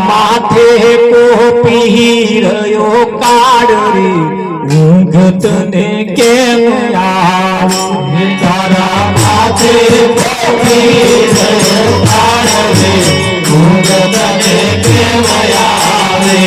माथे को पीरयो काड़ रे ऊँघत ने केम आवे तारा माथे को पीरयो काड़ रे ऊँघत ने केम आवे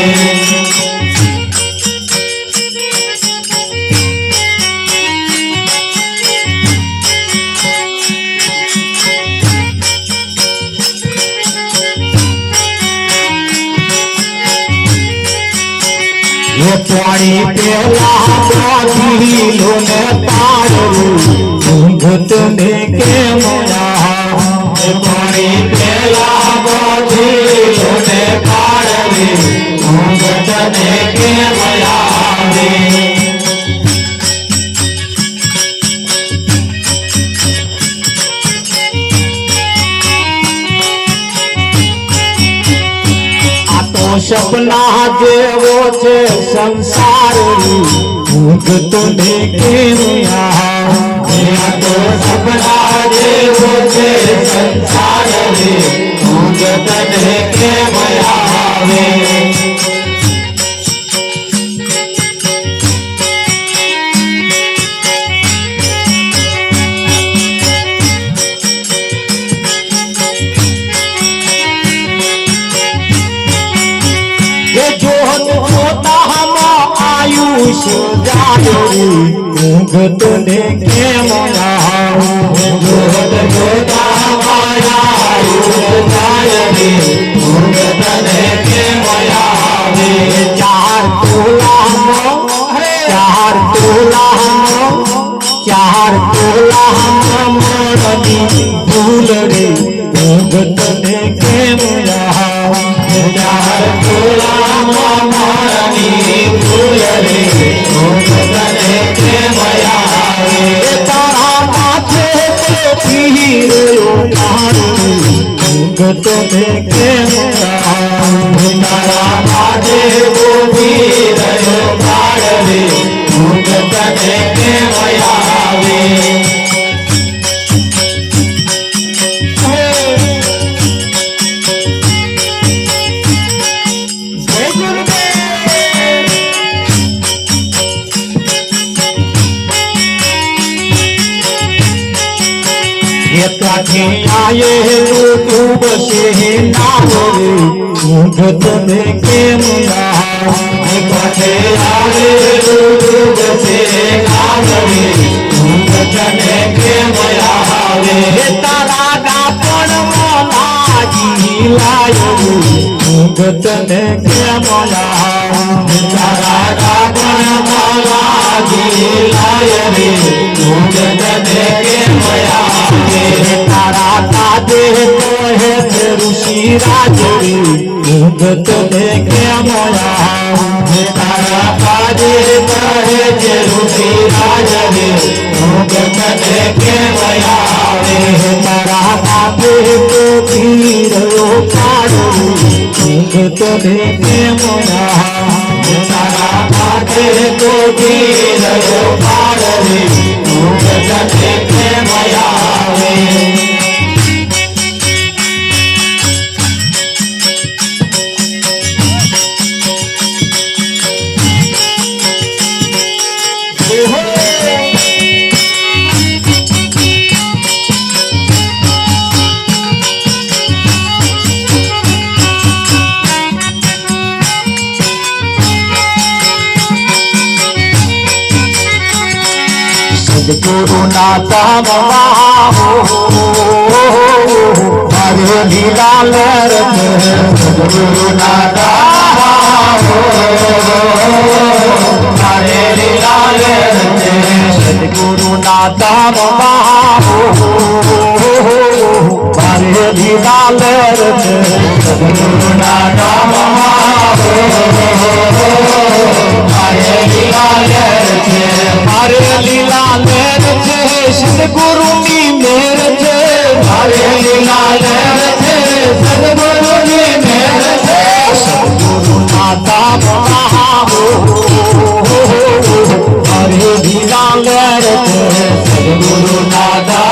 ये पानी पेला बाधिलो ने तारू ऊँघत ने केम आवे ये पानी पेला बाधिलो ने तारू ऊँघत ने केम आवे सपना जेवो छे संसार ऊँघत ने केम आवे तो सपना जेवो छे संसार ऊँघत ने केम आवे आयुष जाए ऊँघत ने केम आवे जोत जोता आयुष जाए ऊँघत ने केम आवे चार तोला मरनी भूल रे ऊँघत ने केम आवे चार तोला मरनी भूल रे ऊँघत ने केम आवे तारा माथे को पीरयो काड़ रे ऊँघत ने केम आवे तारा माथे को पीरयो काड़ रे ऊँघत ने केम आवे आये डूब से नाव रे ऊँघत ने केम आवे आये डूब से नाव रे ऊँघत ने केम आवे तारा गापण लागी लायो ऊँघत ने केम आवे तारा गापण लागी लायो रे ऊँघत ने केम आवे तारा काजे कहे ऋषि राज रे ऊँघत ने केम आवे तारा काजे कहे ऋषि राज रे ऊँघत ने केम आवे तारा काजे को पीरयो काड़ ऊँघत ने केम आवे तारा काजे को पीरयो काड़ ऊँघत ने केम आवे सद्गुरु नाथा हरे लीला लहरते सद्गुरु नाथा हरे लीला लहरते सद्गुरु नाथा हरे लीला लहरते सद्गुरु नाथा हरे लीला लहरते हरे लीला लहरते सद्गुरु की मेहर थे हरे लीला लहरते सद्गुरु की मेहर थे सद्गुरु नाथा हरे लीला लहरते सद्गुरु नाथा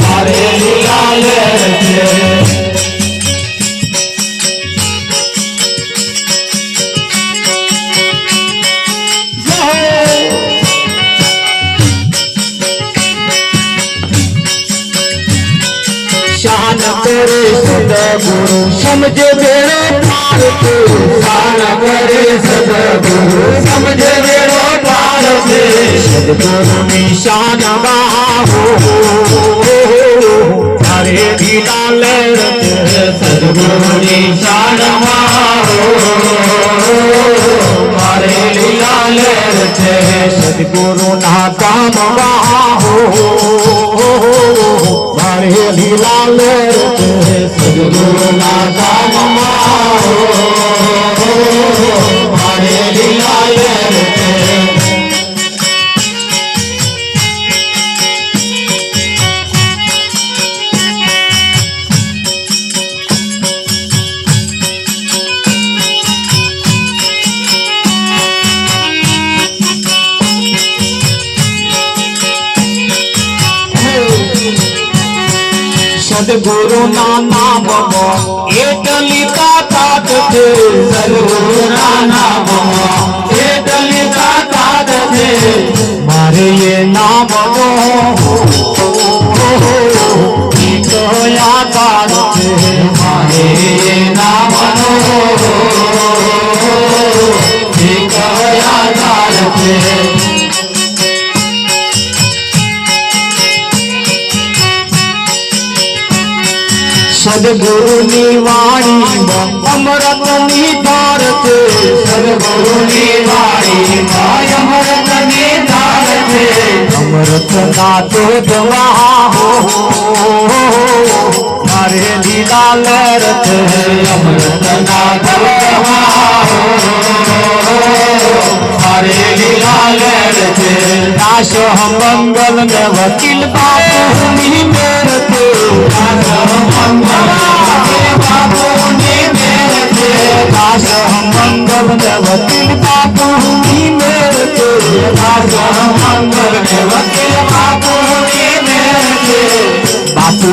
हरे लीला लहरते शान करे सदगुरु समझे बेड़ो पार के शान करे सदगुरु समझे बेड़ो पार के सदगुरु निशान बाहो मारे लीला लहरते सदगुरु निशान बाहो मारे लीला लहरते सदगुरु ना काम बाहो मारे लीला लहरते सदगुरु ना काम बाहो मारे लीला लहरते सदगुरु ना नाम एटली ताकत थे सदगुरु ना नाम एटली ताकत थे मारे ये नाम आकाश थे मारे ये नाम आकाश थे सदगुरु निवाणी अमृत निधार थे सदगुरु निवाणी अमृत निधार थे अमृत ना तो दवा हो मारे लीला लहरत अमृत ना तो दवा हो मारे लीला लहरत दास हम मंगल में वकील बापू मेरे थे दास हम दास हम मंगल में वकील बापू मेरे थे दास हम मंगल में वकील बापू मेरे थे बापू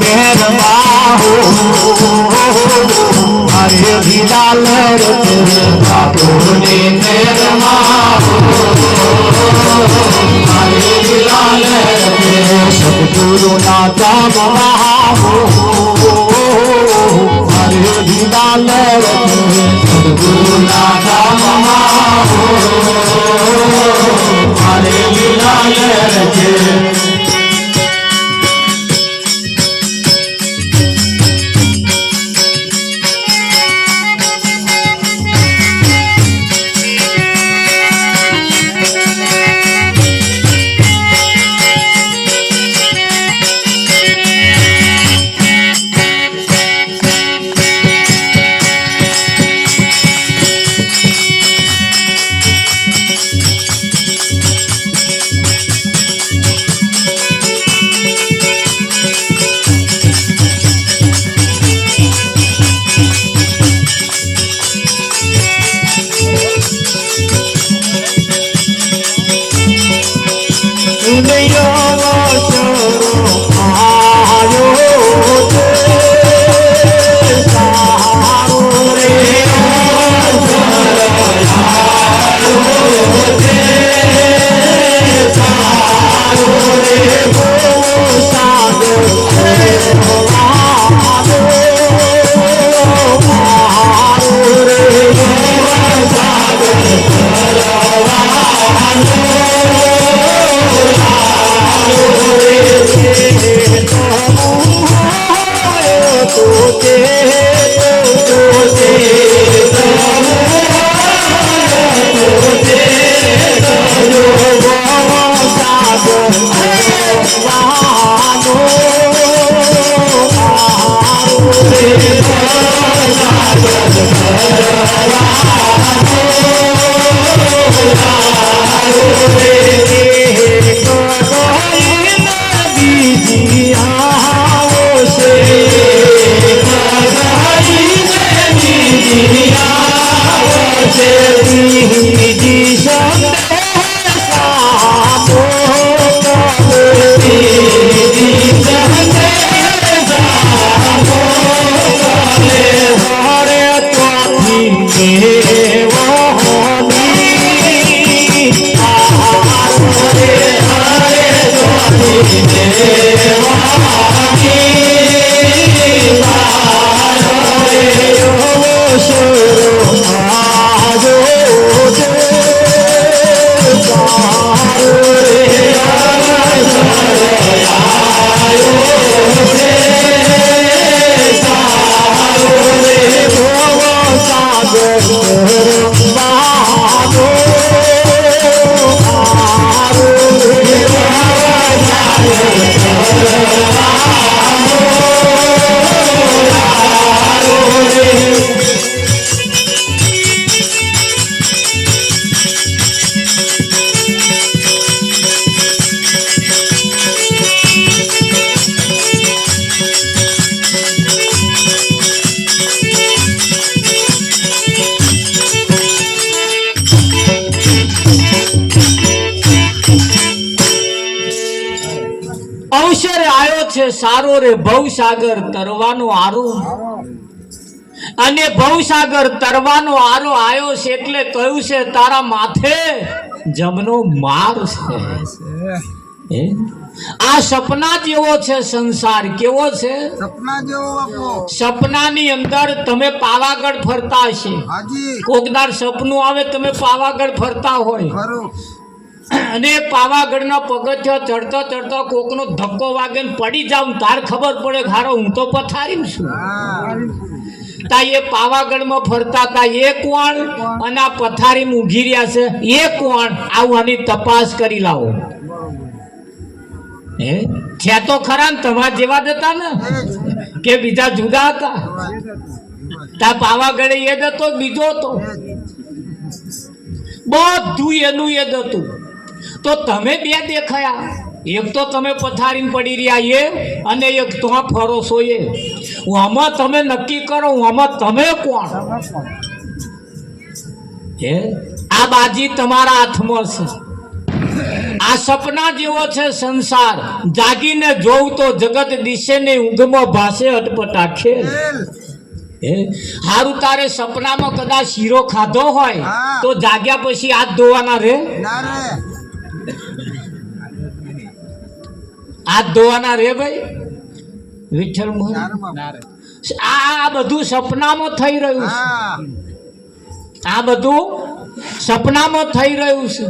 मेरे बाहो हरे लीला लहरते बापू मेरे बाहो हरे लीला लहरते सदगुरु ना काम बाहो हरे लीला लहरते सदगुरु ना काम बाहो हरे लीला लहरते છે સારો રે ભવસાગર તરવાનો આરો, અને ભવસાગર તરવાનો આરો આવ્યો છે એટલે કહ્યું છે તારા માથે જમનો માર છે. આ સપના જેવો છે સંસાર. કેવો છે? સપના જેવો બાપુ. સપનાની અંદર તમે પાવાગઢ ફરતા હશે. હાજી. કોકદાર સપનું આવે તમે પાવાગઢ ફરતા હોય ખરું. અને પાવાગઢના પગથિયા ચડતો ચડતો કોકનો ધક્કો વાગે ને પડી જાવ તાર ખબર પડે હારો હું તો પથારીમાં છું. હા. તા એ પાવાગઢમાં ફરતા હતા એ કોણ અને આ પથારીમાં ઊંઘી રહ્યા છે એ કોણ? આવું આની તપાસ કરી લાવો. છે તો ખરા ને તમારા જેવા જ હતા ને કે બીજા જુદા હતા? તા પાવાગઢે એ જ હતો બીજો હતો, બધું એનું એ જ હતું. તો તમે બે દેખાયા, એક તો તમે પથારીને પડી રહ્યા એ અને એક તો ફરો છો એ. આમાં તમે નક્કી કરો આમાં તમે કોણ? આ બાજી તમારા હાથમાં છે. આ સપના જેવો છે સંસાર. જાગીને જોઉં તો જગત દિશે ને ઊંઘમાં ભાસે અટપટા ખેલ. હારું તારે સપનામાં કદાચ શીરો ખાધો હોય તો જાગ્યા પછી હાથ ધોવાના રે? હાથ ધોવાના રે ભાઈ? વિઠ્ઠલ આ બધું સપનામાં થઈ રહ્યું છે. આ બધું સપનામાં થઈ રહ્યું છે.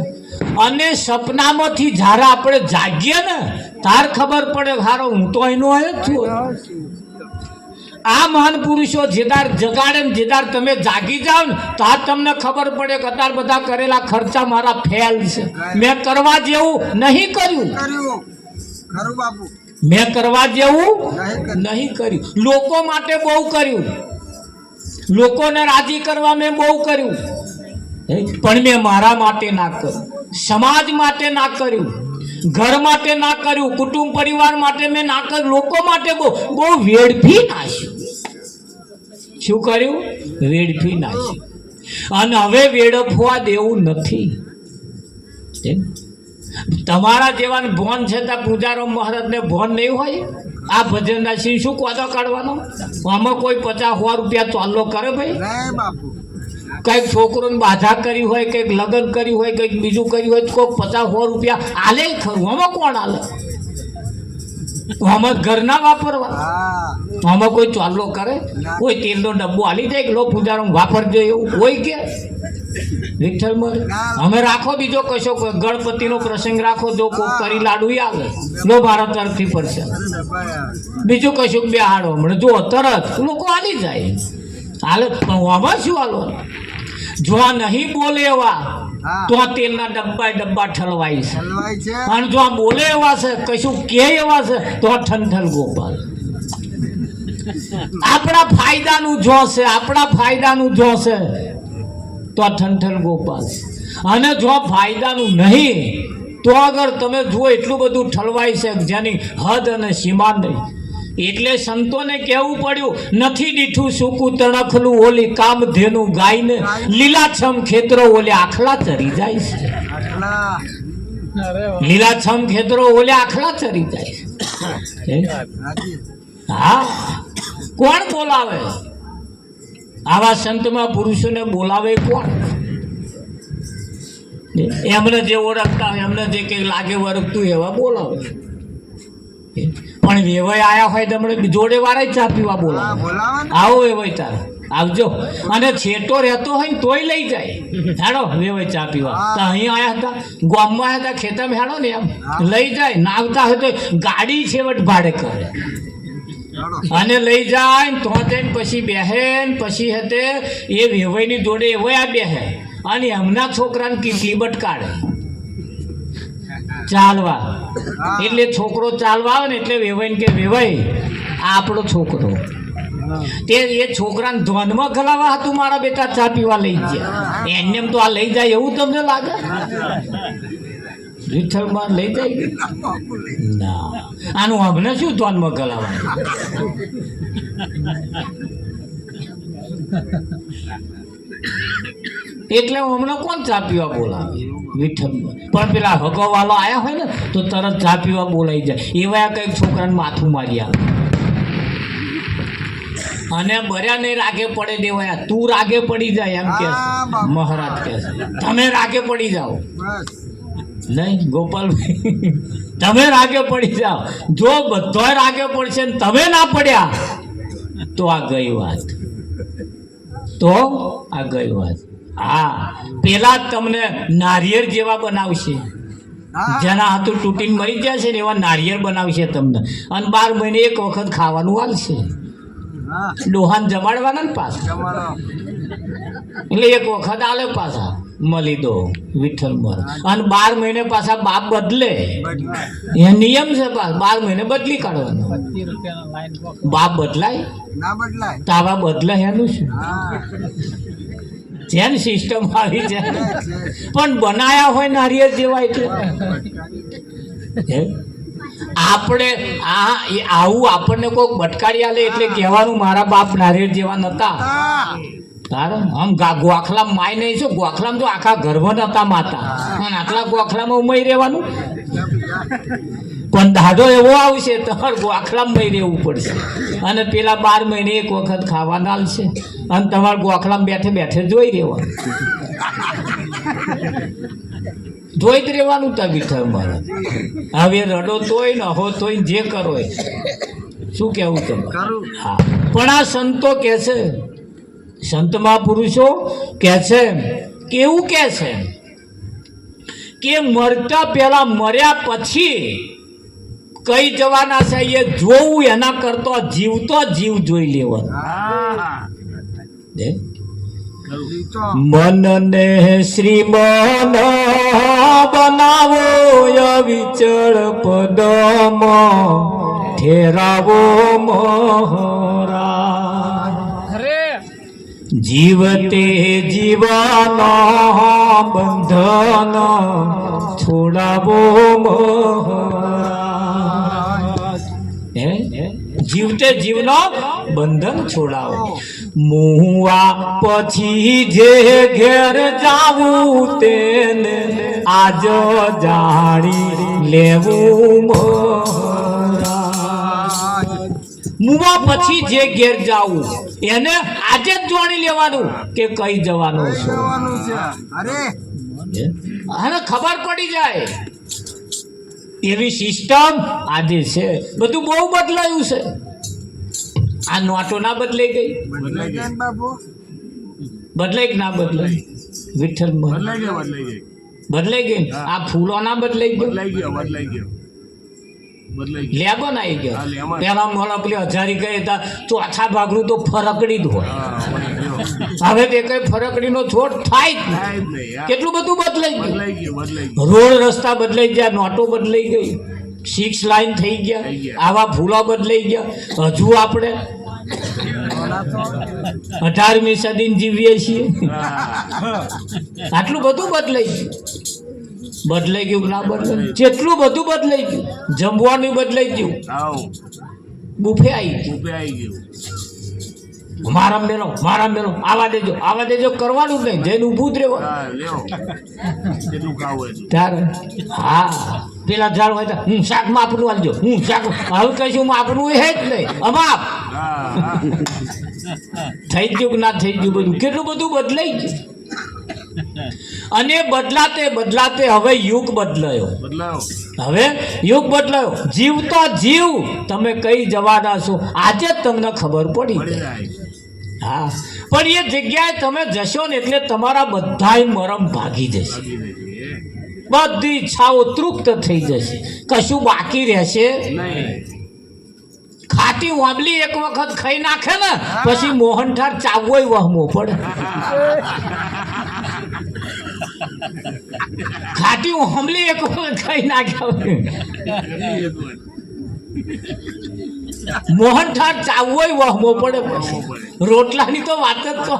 અને સપનામાંથી જ્યારે આપણે જાગીએ ને તાર ખબર પડે હારો હું તો એનો જ છું. આ મહાન પુરુષો જેદાર જગાડે ને જેદાર તમે જાગી જાઓ ને તાર તમને ખબર પડે કે અત્યાર બધા કરેલા ખર્ચા મારા ફેલ છે. મેં કરવા જેવું નહીં કર્યું. મેં કરવા જેવું નહીં કર્યું. લોકો માટે બહુ કર્યું, લોકોને રાજી કરવા મેં બહુ કર્યું, પણ મેં મારા માટે ના કર્યું, સમાજ માટે ના કર્યું, ઘર માટે ના કર્યું, કુટુંબ પરિવાર માટે મેં ના કર્યું, લોકો માટે બહુ વેડફી નાખ્યું. શું કર્યું? વેડફી નાખ્યું. અને હવે વેડફવા દેવું નથી. તમારા જેવાને ભોન છે ત્યાં પૂજારામ મહારાજને ભોન નહીં હોય? આ ભજનના સિંહ શું કોદો કાઢવાનો? આમાં કોઈ 50,000 રૂપિયા ચાલ્લો કરે ભાઈ? કંઈક છોકરોને બાધા કરી હોય, કંઈક લગ્ન કર્યું હોય, કંઈક બીજું કર્યું હોય, કોઈક 50,000 રૂપિયા આલે ખરું. આમાં કોણ આલે? આમાં ઘરના વાપરવા? આમાં કોઈ ચાલ્લો કરે? કોઈ તેલનો ડબ્બો આલી જાય કે લો પૂજારામ વાપરજો એવું કોઈ કે? વિઠ્ઠલ અમે રાખો બીજો કશો ગણપતિનો પ્રસંગ રાખો, જો કોક કરી લાડુ આવે લો મારા તરફથી પડશે, બીજું કશું બે હાડો હમણાં જો તરત લોકો આલી જાય. હાલે પણ આમાં શું હાલો? જો આ નહીં બોલે એવા તો આ તેલના ડબ્બા ઠલવાય છે, અને જો આ બોલે એવા છે કશું કે એવા છે તો આ ઠનઠલ ગોપાલ. આપણા ફાયદાનું જોશે, આપણા ફાયદાનું જોશે તો આ ઠનઠલ ગોપાલ. અને જો ફાયદાનું નહીં તો આગળ તમે જુઓ એટલું બધું ઠલવાય છે જેની હદ અને સીમા નહીં. એટલે સંતોને કહેવું પડ્યું નથી દીઠું સૂકું તણખલું ઓલી કામધેનું ગાયને લીલાછમ ખેતરો ઓલે આખલા ચરી જાય છે. લીલાછમ ખેતરો ઓલે આખલા ચરી જાય છે. હા, કોણ બોલાવે? આવા સંતમાં પુરુષોને બોલાવે કોણ? એમને જે ઓળખતા હોય, એમને જે કંઈક લાગે વરગતું એવા બોલાવે. પણ વેવાય આયા હોય તમને જોડે વાળા ચા પીવા બોલાવે. આવો વેવાય તારે આવજો. અને છેટો રહેતો હોય ને તોય લઈ જાય, હેડો વેવાય ચા પીવા. તો અહીં આવ્યા હતા, ગામમાં આવ્યા હતા, ખેતરમાં હેડો ને એમ લઈ જાય. ના આવતા હોય તો ગાડી છેવટ ભાડે કરે અને લઈ જાય ને તો જઈને પછી બેહે ને પછી હતે એ વેવાઈની જોડે એવાય આ બેહે અને એમના છોકરાને કેટલી બટકાડે ચાલવા. એટલે છોકરો ચાલવા આવે ને એટલે વેવાઈને કે વેવાઈ આ આપણો છોકરો. તે એ છોકરાને ધોનમાં ગલાવા હતું મારા બેટા ચા પીવા લઈ ગયા. એને એમ તો આ લઈ જાય એવું તમને લાગે? વિઠ્ઠલમાં લઈ જાય ના, આનું અમને શું ધોનમાં ગલાવા? એટલે હમણાં કોણ ચા પીવા બોલાવે વિઠ્ઠલ પણ પેલા હગવાલો આયા હોય ને તો તરત ચા પીવા બોલાઈ જાય એવા કંઈક છોકરાને માથું મારી આવે અને બર્યા નહીં રાગે પડે દેવાયા તું રાગે પડી જાય એમ કે મહારાજ કે તમે રાગે પડી જાઓ નહીં ગોપાલભાઈ તમે રાગે પડી જાઓ જો બધો રાગે પડશે ને તમે ના પડ્યા તો આ ગઈ વાત હા પેલા તમને નારિયેળ જેવા બનાવશે જેના હાથું તૂટીને મરી ગયા છે ને એવા નારિયેળ બનાવશે તમને અને 12 મહિને એક વખત ખાવાનું હાલશે ડોહાન જમાડવાના ને પાછા એટલે એક વખત આલે પાછા મળી દો વિઠ્ઠલ મર અને 12 મહિને પાછા બાપ બદલે એ નિયમ છે 12 મહિને બદલી કાઢવાનો બાપ બદલાય તાવા બદલાય એનું શું જેન સિસ્ટમ આવી છે પણ બનાયા હોય નારિયેળ જેવા એટલે આપણે આવું આપણને કોઈક બટકાડી આલે એટલે કહેવાનું મારા બાપ નારિયેળ જેવા નતા આમ ગોખલામ માય નહીં છો ગોખલામ તો આખા ઘરમાં નતા માતા અને આટલા ગોખલામાં ઉમય રહેવાનું પણ દાદો એવો આવશે તમારે ગોખલામ મય રહેવું પડશે અને પેલા 12 મહિને એક વખત ખાવાના આલશે અને તમારે ગોખલામ બેઠે બેઠે જોઈ રહેવાનું જોઈ જ રહેવાનું તા વિઠ્ઠલ મારા હવે રડો તોય ન હો તોય જે કરો શું કહેવું તમે હા પણ આ સંતો કહે છે સંત મહાપુરુષો કહે છે કેવું કહે છે કે મરતા પહેલા મર્યા પછી કઈ જવાના છે એ જોવું એના કરતો જીવતો જીવ જોઈ લેવાનો મનને શ્રીમન બનાવો અવિચળ પદમાં ઠેરાવો મહારાજ જીવતે જીવાના બંધન છોડાવો મહારાજ જીવતે જીવનો બંધન છોડાવો મુવા પછી જે ઘેર જાવું તેને આજ જાણી લેવું મહારાજ મુવા પછી જે ઘેર જાવું એને આજે જ જાણી લેવાનું કે કઈ જવાનું છે અરે ખબર પડી જાય એવી સિસ્ટમ આજે છે બધું બહુ બદલાયું છે આ નોટો ના બદલાઈ ગઈ બદલાઈ કે ના બદલાઈ વિઠ્ઠલ બદલાઈ ગઈ આ ફૂલો ના બદલાઈ ગયો લેબન આવી ગયો પેલા મોડા પેલી હજારી ગઈ હતા ચોથા ભાગનું તો ફરકડી જ હોય હવે તે કઈ ફરકડી નો છોડ થાય જ નહીં કેટલું બધું બદલાઈ ગયું રોડ રસ્તા બદલાઈ ગયા નોટો બદલાઈ ગઈ 6 લાઈન થઈ ગયા આવા ફૂલા બદલાઈ ગયા હજુ આપણે 18મી સદી જીવીએ છીએ આટલું બધું બદલાઈ ગયું ના બદલાય જેટલું બધું બદલાઈ ગયું જમવાનું બદલાઈ ગયું બુફે આવી ગયું મારા મેલો આવા દેજો કરવાનું જ નહીં જઈને ઊભું જ રહેવાનું ત્યારે હા પેલા ઝાડ હોય હું શાક માપનું આલજો હું શાક હવે કહીશું માપનું હે જ નહીં અમાપ થઈ ગયું કે ના થઈ ગયું બધું કેટલું બધું બદલાઈ ગયું અને બદલાતે હવે યુગ બદલાયો જીવતો જીવ તમે કઈ જવાના છો આજે જ તમને ખબર પડી હા પણ એ જગ્યાએ તમે જશો ને એટલે તમારા બધાય મરમ ભાગી જશે બધી ઈચ્છાઓ તૃપ્ત થઈ જશે કશું બાકી રહેશે ખાટી વાંબલી એક વખત ખાઈ નાખે ને પછી મોહનઠાર ચાવોય વહમો પડે ખાટી વાંબલી એક વખત ખાઈ નાખ્યા મોહનથાળ ચાવવો વહમો પડે પછી રોટલાની તો વાત જ તો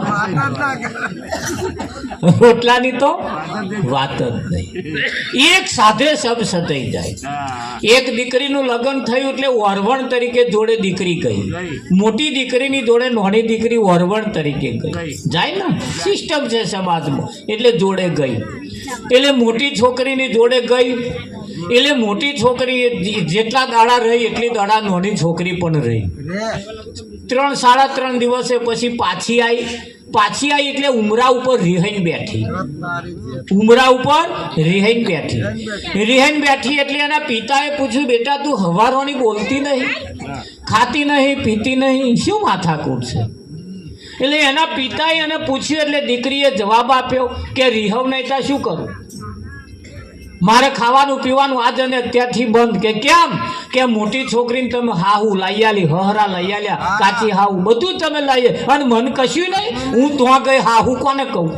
રોટલાની તો વાત જ નહીં એક સાથે સબ સતાઈ જાય એક દીકરીનું લગ્ન થયું એટલે વરવણ તરીકે જોડે દીકરી ગઈ મોટી દીકરીની જોડે નાની દીકરી વરવણ તરીકે ગઈ જાય ને સિસ્ટમ છે સમાજમાં એટલે જોડે ગઈ એટલે મોટી છોકરીની જોડે ગઈ એટલે મોટી છોકરી જેટલા દાડા રહી એટલી દાડા નાની છોકરી પણ રહી 3-3.5 દિવસે પછી પાછી આવી એટલે ઉમરા ઉપર રિહાઈને બેઠી એટલે એના પિતાએ પૂછ્યું બેટા તું હવારોની બોલતી નહીં ખાતી નહીં પીતી નહીં શું માથાકૂટ છે એટલે એના પિતાએ એને પૂછ્યું એટલે દીકરીએ જવાબ આપ્યો કે રિહવ નહીં તા શું કરું મારે ખાવાનું પીવાનું આજ અને અત્યારથી બંધ કે કેમ કે મોટી છોકરીને તમે હાહુ લઈ આલી હહરા લઈ આલ્યા કાચી હાહુ બધું તમે લઈએ અને મન કશું નહીં હું તો ગઈ હાહુ કોને કહું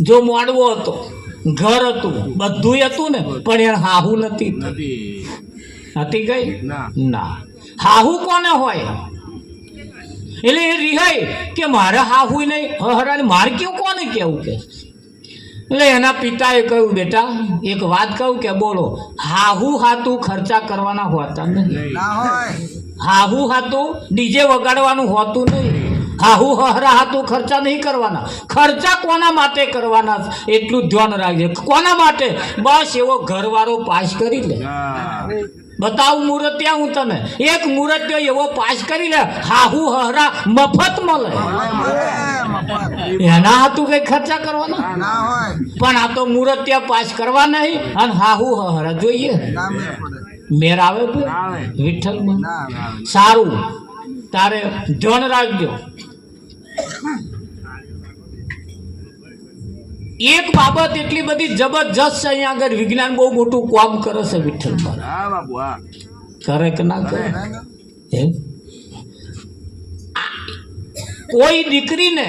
જો મોડવો હતો ઘર હતું બધું હતું ને પણ એ હાહુ નથી હતી ગઈ ના હાહુ કોને હોય એટલે એ રિહાય કે મારે હાહુ નહીં હહરા મારે કેવું કોને કેવું કે એટલે એના પિતાએ કહ્યું બેટા એક વાત કહું કે બોલો હાહુ હાતું ખર્ચા કરવાના હોતા નહીં હાહુ હાતું ડીજે વગાડવાનું હોતું નહીં હાહુ હહરા હાતું ખર્ચા નહીં કરવાના ખર્ચા કોના માટે કરવાના એટલું ધ્યાન રાખજે કોના માટે બસ એવો ઘરવાળો પાસ કરી લે બતાવું મુહૂર્ત્યા હું તને એક મુહૂર્ત્યો એવો પાસ કરી લે હાહુ હહરા મફત મળે એના હાથું કઈ ખર્ચા કરવાના પણ આ તો મુહૂર્ત્યા પાસ કરવા નહીં અને હાહુ હહરા જોઈએ મેર આવે વિઠ્ઠલમાં સારું તારે ધ્યાન રાખજો એક બાબત એટલી બધી જબરજસ્ત છે અહીંયા આગળ વિજ્ઞાન બહુ મોટું કામ કરે છે વિઠ્ઠલમાં કરે કે ના કરે કોઈ દીકરીને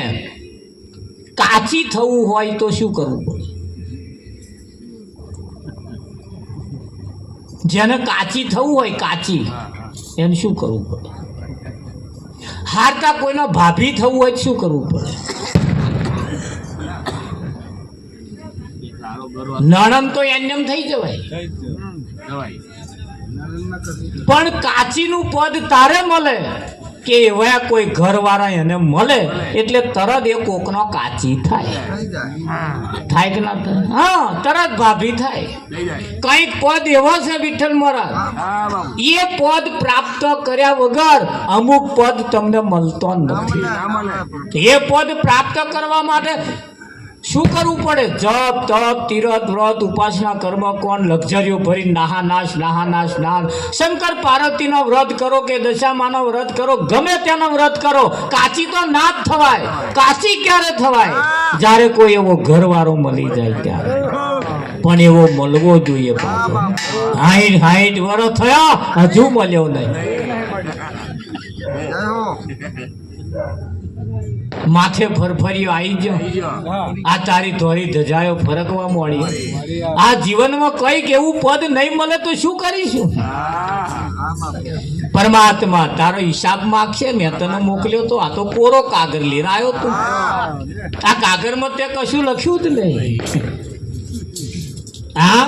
કાચી થવું હોય તો શું કરવું પડે જેને કાચી થવું હોય કાચી એને શું કરવું પડે હારતા કોઈના ભાભી થવું હોય શું કરવું પડે નણંદ તો એમ થઈ જવાય પણ કાચીનું પદ તારે મળે કે એવા કોઈ ઘરવાળા એને મળે એટલે તરત એ કોકનો કાચી થાય કે ના થાય હા તરત ભાભી થાય કઈક પદ એવો છે વિઠ્ઠલ મહારાજ એ પદ પ્રાપ્ત કર્યા વગર અમુક પદ તમને મળતો નથી એ પદ પ્રાપ્ત કરવા માટે શું કરવું પડે જપ તપ તીરથ વ્રત ઉપાસના કર્મ કોણ લક્ઝરીઓ ભરી નાહાનાશ શંકર પાર્વતીનો વ્રત કરો કે દશામાનો વ્રત કરો ગમે તેનો વ્રત કરો કાચી તો ના જ થવાય કાચી ક્યારે થવાય જ્યારે કોઈ એવો ઘરવાળો મળી જાય ત્યારે પણ એવો મળવો જોઈએ પાછો 60 વર્ષ થયા હજુ મળ્યો નહીં માથે ફરફરીઓ આવી ગયો આ તારી ધોરી ધજાયો ફરકવા મળી આ જીવનમાં કઈક એવું પદ નહીં મળે તો શું કરીશું પરમાત્મા તારો હિસાબ માગશે મેં તને મોકલ્યો તો આ તો કોરો કાગર લઈને આવ્યો તું આ કાગરમાં તે કશું લખ્યું જ નહીં હા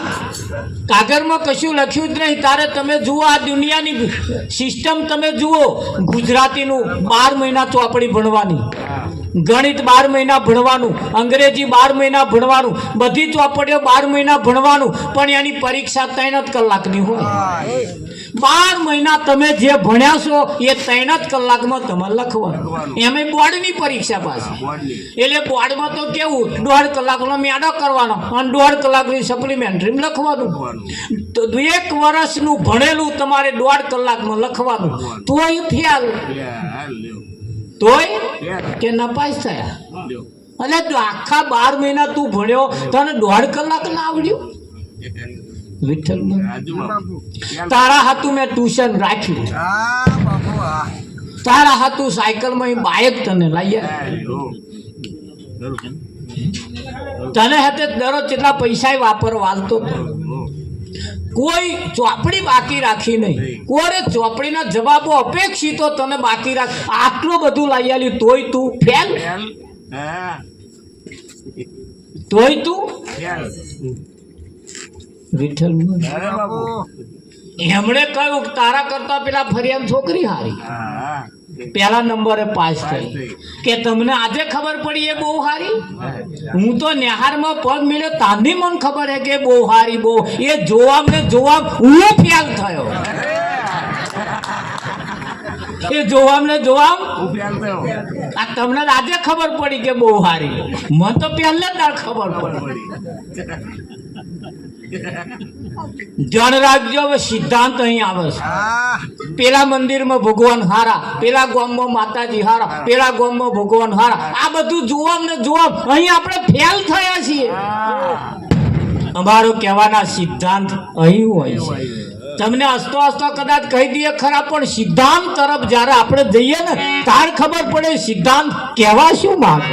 કાગળમાં કશું લખ્યું જ નહીં તારે તમે જુઓ આ દુનિયાની સિસ્ટમ તમે જુઓ ગુજરાતીનું 12 મહિના ચોપડી ભણવાની ગણિત 12 મહિના ભણવાનું અંગ્રેજી 12 મહિના ભણવાનું બધી ચોપડીઓ 12 મહિના ભણવાનું પણ એની પરીક્ષા 3 જ કલાકની હોય 12 મહિના તમે જે ભણ્યા છો એ 3 જ કલાકમાં તમારે લખવાનું એમાં બોર્ડની પરીક્ષા પાછી એટલે બોર્ડમાં તો કેવું 1.5 કલાકનો મેડો કરવાનો અને 1.5 કલાકની સપ્લિમેન્ટરી લખવાનું તો 1 વર્ષનું ભણેલું તમારે 1.5 કલાકમાં લખવાનું તોય ફેલ તોય કે નપાસ થયા એટલે આખા 12 મહિના તું ભણ્યો તને 1.5 કલાક ના આવડ્યું વિઠ્ઠલ તારા હાથું મેં ટ્યુશન રાખ્યું તારા હાથું સાયકલમાં બાઇક તને લાવી તને હાથે દરરોજ કેટલા પૈસા વાપરવા હાલતો કોઈ ચોપડી બાકી રાખી નહીં. કોરે ચોપડીના જવાબો અપેક્ષિતો તને બાકી રાખ. આટલું બધું લઈ આલ્યું તોય તું ફેલ, તોય તું વિઠ્ઠલ એમણે કહ્યું કે તારા કરતા પેલા ફરિયાદ છોકરી હારી પહેલા નંબરે પાસ થઈ. કે તમને આજે ખબર પડી એ બહુ હારી? હું તો નેહારમાં પગ મિલ્યો તાંધી મને ખબર હે કે બહુ હારી, બહુ એ જોવામ ને જોવામ હું ફેલ થયો. એ જોવામ ને જોવામ આ તમને આજે ખબર પડી કે બહુ હારી. મને તો પહેલા જ ખબર પડી. જણ રાખજો. હવે સિદ્ધાંત અહીં આવે છે. પેલા મંદિરમાં ભગવાન હારા, પેલા ગામમાં માતાજી હારા, પેલા ગામમાં ભગવાન હારા. આ બધું જોવામ ને જોવામ અહીં આપણે ફેલ થયા છીએ. અમારો કહેવાના સિદ્ધાંત અહીં હોય છે. તમને હસતો હસતો કદાચ કહી દઈએ ખરા, પણ સિદ્ધાંત તરફ જ્યારે આપણે જઈએ ને તાર ખબર પડે સિદ્ધાંત કહેવા શું માંગે.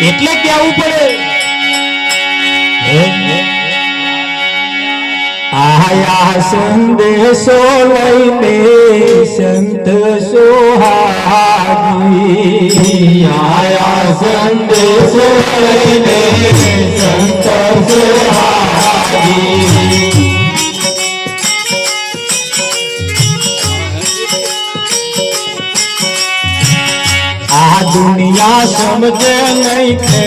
એટલે કહેવું પડે આયા સંદેશો લઈને સંત સોહાગી. આયા સંદેશો લઈને સંત સોહાગી. આ દુનિયા સમજે નહીં કે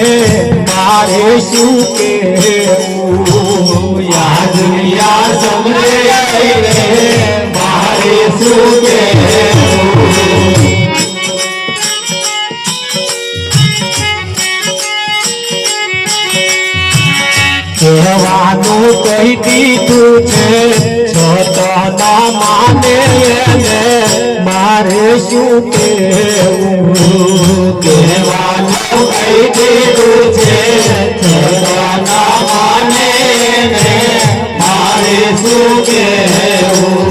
મારે શું કહેવું. આ દુનિયા સમજે નહીં કે મારે શું કહેવું. કહેવાનું કહી દીધું છે છતાં માને એને મારે શું કહેવું. કહેવાનું કહી દીધું છે છતાં માને એને મારે શું કહેવું.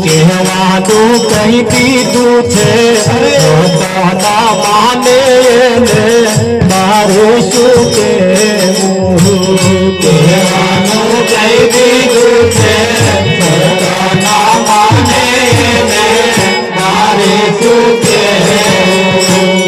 કહેવાનું કહી દીધું છે છતાં માને એને મારે શું કહેવું. કહેવાનું કહી દીધું છે છતાં માને એને મારે શું કહેવું.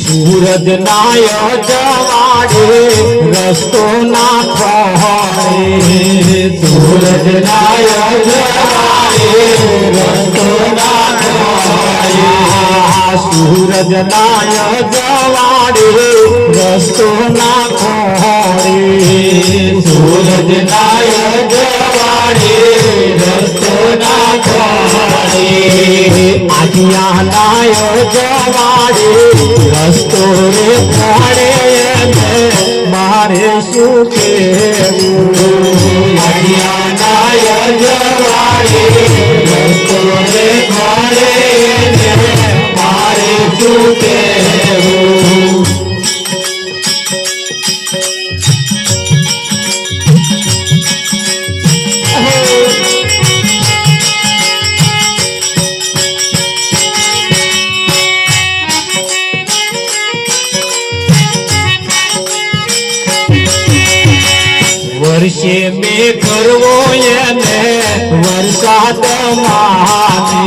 સૂરજ નાય જવાડે રસ્તો ના ખોડે. સૂરજ નાય જવાડે રસ્તો ના ખોડે. સૂરજ નાય જવાડે રસ્તો ના ખોડે. સૂરજ નાય જવાડે રસ્તો ના ખોડે. આદિયા નાય જવાડે રસ્તો રે ખોડે મારે શું કહેવું. આદિયા નાય જવાડે રસ્તો રે ખોડે મારે શું કહેવું. વર્ષે મેં કરવો એને વરસાદ માને.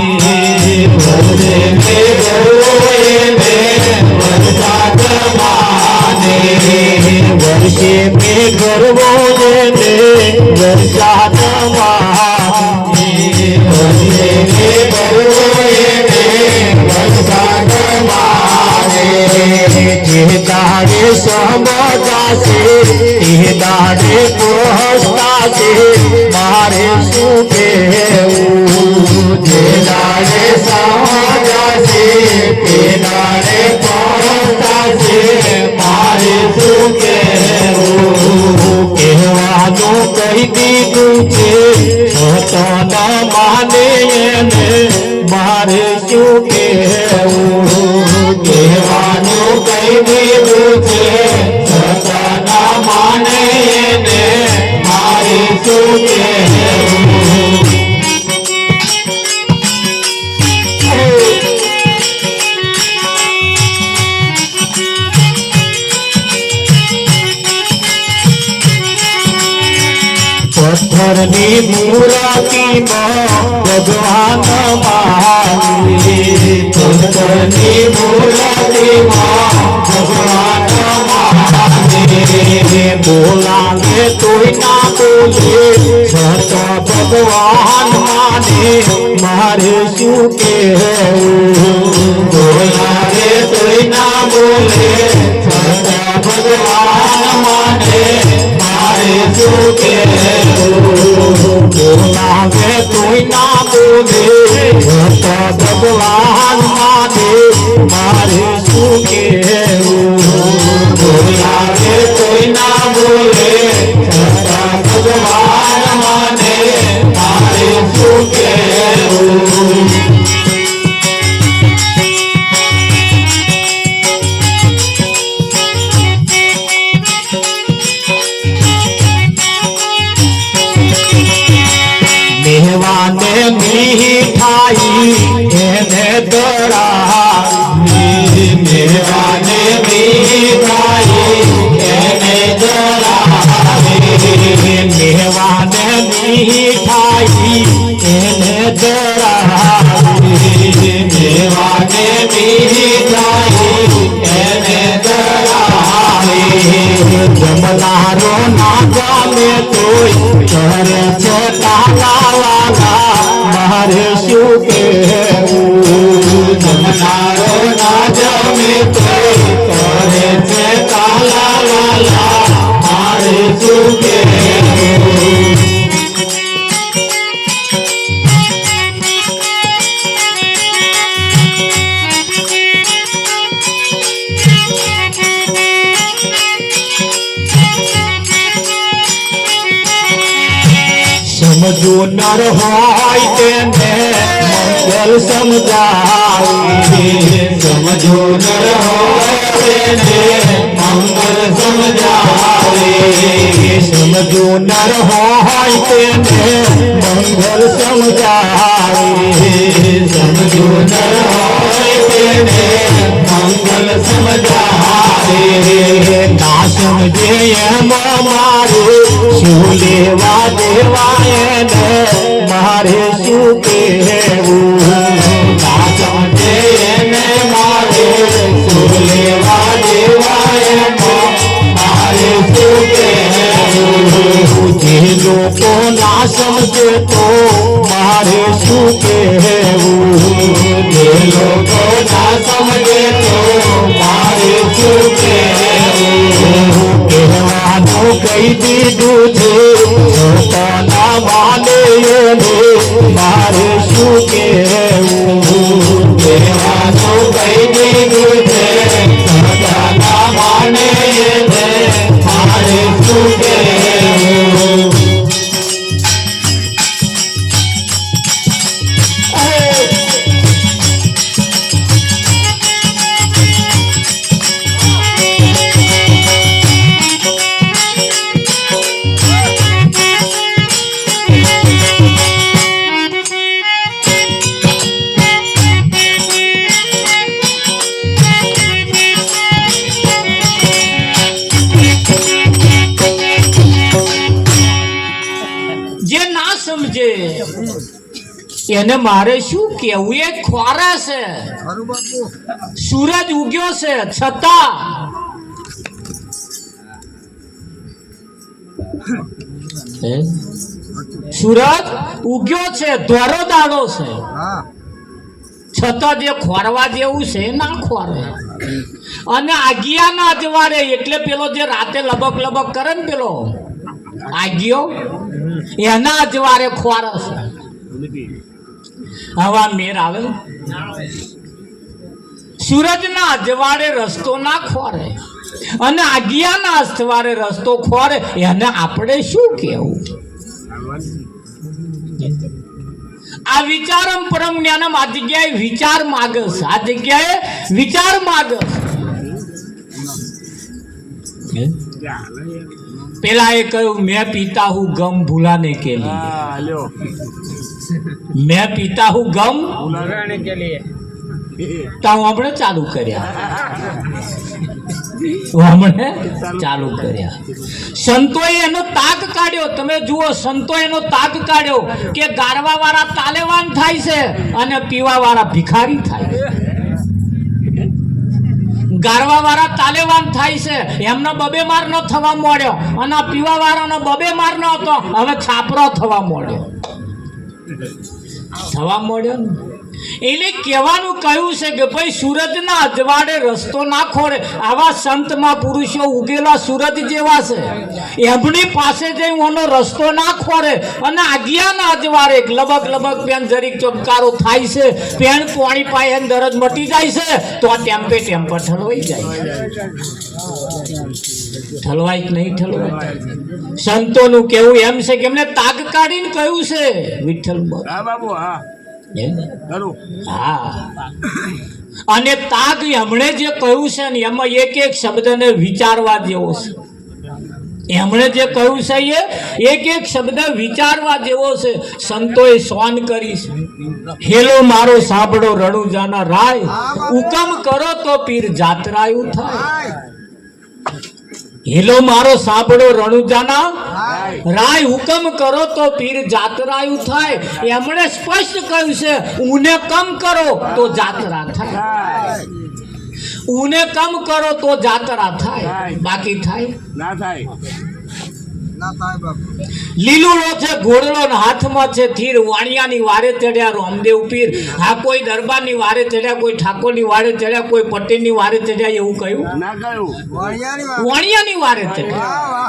વર્ષે મેં કરવો એને વરસાદ માને. વર્ષે મેં કરવો એને વરસાદ માને. વર્ષે મેં કરવો એને વરસાદ માને. જે દાડે સમજાશે એ દાડે પહોંચતાશે મારે શું કહેવું. જે દાડે સમજાશે તે દાડે પહોંચતાશે મારે શું કહેવું. કહેવાનું કહી દીધું છે છતાં માને એને મારે શું કહેવું. કહેવાનું કહી દીધું છે છતાં માને એને મારે પથ્થરની મૂર્તિમાં ભગવાન માને પથ્થરની મૂર્તિમાં ભગવાન માને બોલાવે તોય ના બોલે છતાં ભગવાન માને મારે શું કહેવું બોલાવે તોય ના બોલે છતાં ભગવાન માને મારે શું કહેવું બોલાવે તોય ના બોલે છતાં ભગવાન માને મારે શું કહેવું બોલાવે તોય ના બોલે છતાં ભગવાન માને મારે શું કહેવું મેવાને મીઠાઈ એને દરાવી મેવાને મીઠાઈ એને દરાવી મેવાને મીઠાઈ એને દરાવી મેવાને મીઠાઈ એને દરાવી જમનારો ના ગમે તોય કરે છે તાલાવાલા મારે શું કહેવું જમનારો ના જમે તોય કરે છે તાલાવાલા મારે શું કહેવું સમજો નર હોય તેને મંગલ સમજાવી સમજો નર હોય તેને મંગલ સમજાવી સમજો નર હોય તેને મંગલ સમજાવી સમજો નર હોય તેને મંગલ સમજાવી ના સમજે એમ મારે શું લેવા દેવાય ને મારે શું કહેવું ના સમજે એને મારે શું લેવા દેવાય મારે શું કહેવું જે લોકો ના સમજે તો મારે શું કહેવું જે લોકો ના સમજે તો મારે શું કહેવું કહેવાનું કહી દીધું છે પોતાના માને એને મારે શું કહેવું કહેવાનું કહી દીધું છે પોતાના માને એને મારે શું કહેવું એને મારે શું કેવું એ ખોરા છે સૂરજ ઉગ્યો છે છતાં સૂરજ ઉગ્યો છે ધોરો દાડો છે છતાં જે ખોરવા જેવું છે ના ખોરે અને આગિયા ના અજવાળે એટલે પેલો જે રાતે લબક લબક કરે ને પેલો આગિયો એના અજવાળે ખોરે છે હવા મેર આવે સૂરજ ના અજવાળે રસ્તો ના ખોરે અને આગિયા ના અજવાળે રસ્તો ખોરે એને આપણે શું કેવું આ વિચારમ પરમ જ્ઞાનમ આ જગ્યાએ વિચાર માગસ આ જગ્યાએ વિચાર માગસ પેલા એ કહ્યું મેં પીતા હું ગમ ભૂલાને કે લીએ मैं पीता हूँ गम भुलाने के लिए तो हम अपने चालू કર્યા હમણે ચાલુ કર્યા. સંતોએ એનો તાગ કાઢ્યો. તમે જુઓ, સંતોએ એનો તાગ કાઢ્યો કે ગારવા વાળા તાલેવાન થાય છે અને પીવા વાળા ભિખારી થાય છે. ગારવા વાળા તાલેવાન થાય છે, એમનો બબે માર ન થવા મળ્યો, અને આ પીવા વાળાનો બબે માર ન હતો, હવે છાપરો થવા મળ્યો ને. એટલે કહેવાનું કહ્યું છે કે ભાઈ સૂરજના અજવાળે રસ્તો ના ખોરે. આવા સંતમાં પુરુષો ઉગેલા સૂરજ જેવા છે, એમની પાસે જઈ ઓનો રસ્તો ના ખોરે અને આજ્ઞાના અજવાળે લબક લબક પેન જરીક ચમકારો થાય છે, પેન પાણી પાય દરજ મટી જાય છે, તો આ ટેમ્પે ઠલવાઈ જાય. ઠલવાય કે નહીં ઠલવાય? સંતોનું કેવું એમ છે કે એમને તાગ કાઢીને કહ્યું છે વિઠ્ઠલ બાબુ. હા, અને તાગ એમણે જે કહ્યું છે ને એમાં એક એક શબ્દને વિચારવા જેવો છે. એમણે જે કહ્યું છે એ એક એક શબ્દ વિચારવા જેવો છે. સંતોએ સોન કરી છે. હેલો મારો સાંભળો રણુજાના રાય, હુકમ કરો તો પીર જાતરાયું થાય. હેલો મારો સાંભળો રણુજાના રાય, હુકમ કરો તો પીર જાતરાયું થાય. એમણે સ્પષ્ટ કહ્યું છે, ઊને કમ કરો તો જાતરા થાય. ઊને કમ કરો તો જાતરા થાય, બાકી થાય ના થાય. લીલુડો છે ઘોડલો ને હાથમાં છે થીર, વાણિયાની વારે ચડ્યા રામદેવ પીર. હા, કોઈ દરબારની વારે ચડ્યા, કોઈ ઠાકોરની વારે ચડ્યા, કોઈ પટેલની વારે ચડ્યા, એવું કહ્યું ના કહ્યું. વાણિયાની વારે ચડ્યા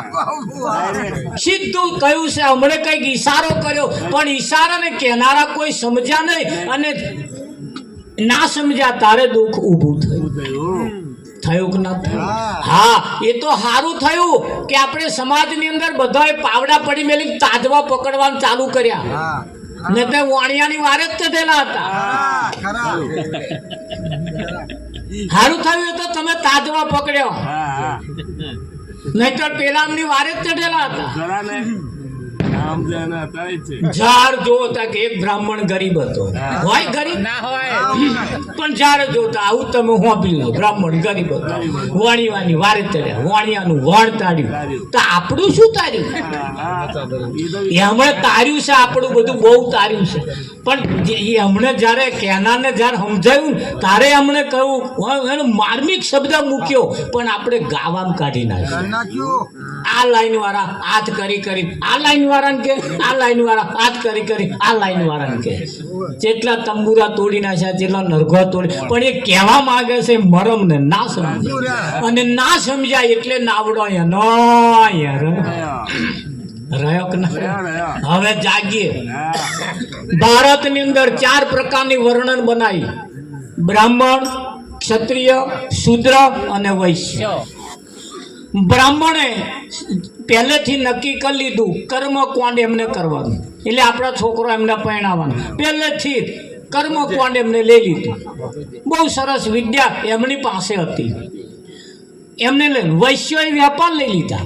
સીધું કહ્યું છે. હમણે કઈક ઈશારો કર્યો, પણ ઈશારાને કહેનારા કોઈ સમજ્યા નહીં, અને ના સમજ્યા તારે દુઃખ ઊભું થયું. થયું કે ના થયું? હા, એ તો સારું થયું કે આપણે સમાજની અંદર બધાએ પાવડા પડી મેલી તાજવા પકડવાનું ચાલુ કર્યા, ને તે વાણિયાની વારે જ ચઢેલા હતા. સારું થયું તો તમે તાજવા પકડ્યો, નહીતર પેલામની વારે જ ચઢેલા હતા. ઝાડ જોતા કે એક બ્રાહ્મણ ગરીબ હતો, હોય ગરીબ ના હોય, પણ ઝાડ જોતા આવું તમે હોપી લો, બ્રાહ્મણ ગરીબ હતો, વાણિયાની વારે ચડ્યા, વાણિયાનું વણ તાળ્યું, તો આપણું શું તાર્યું? હમણાં તાર્યું છે, આપણું બધું બહુ તાર્યું છે, પણ એ હમણાં જયારે કેનારને જયારે સમજાયું તારે હમણે કહ્યું, એનો માર્મિક શબ્દ મૂક્યો, પણ આપણે ગાવામાં કાઢી નાખ્યું. આ લાઈન વાળા હાથ કરી કરી આ લાઈન વાળાને કે, આ લાઈન વાળા હાથ કરી કરી આ લાઈન વાળાને કે. જેટલા તંબુરા તોડી નાખ્યા, જેટલા નરઘો તોડી, પણ એ કહેવા માંગે છે મરમ ને ના સમજાય, અને ના સમજાય એટલે નાવડો એનો રહ્યો કે ના. હવે જાગીએ. ભારતની અંદર 4 પ્રકારની વર્ણન બનાવી: બ્રાહ્મણ, ક્ષત્રિય, શૂદ્ર અને વૈશ્ય. બ્રાહ્મણે પહેલેથી નક્કી કરી લીધું કર્મ કોંડ એમને કરવાનું, એટલે આપણા છોકરો એમને પરણાવવાનો, પહેલેથી કર્મ કોંડ એમને લઈ લીધું. બહુ સરસ વિદ્યા એમની પાસે હતી, એમને લઈ. વૈશ્યોએ વેપાર લઈ લીધા.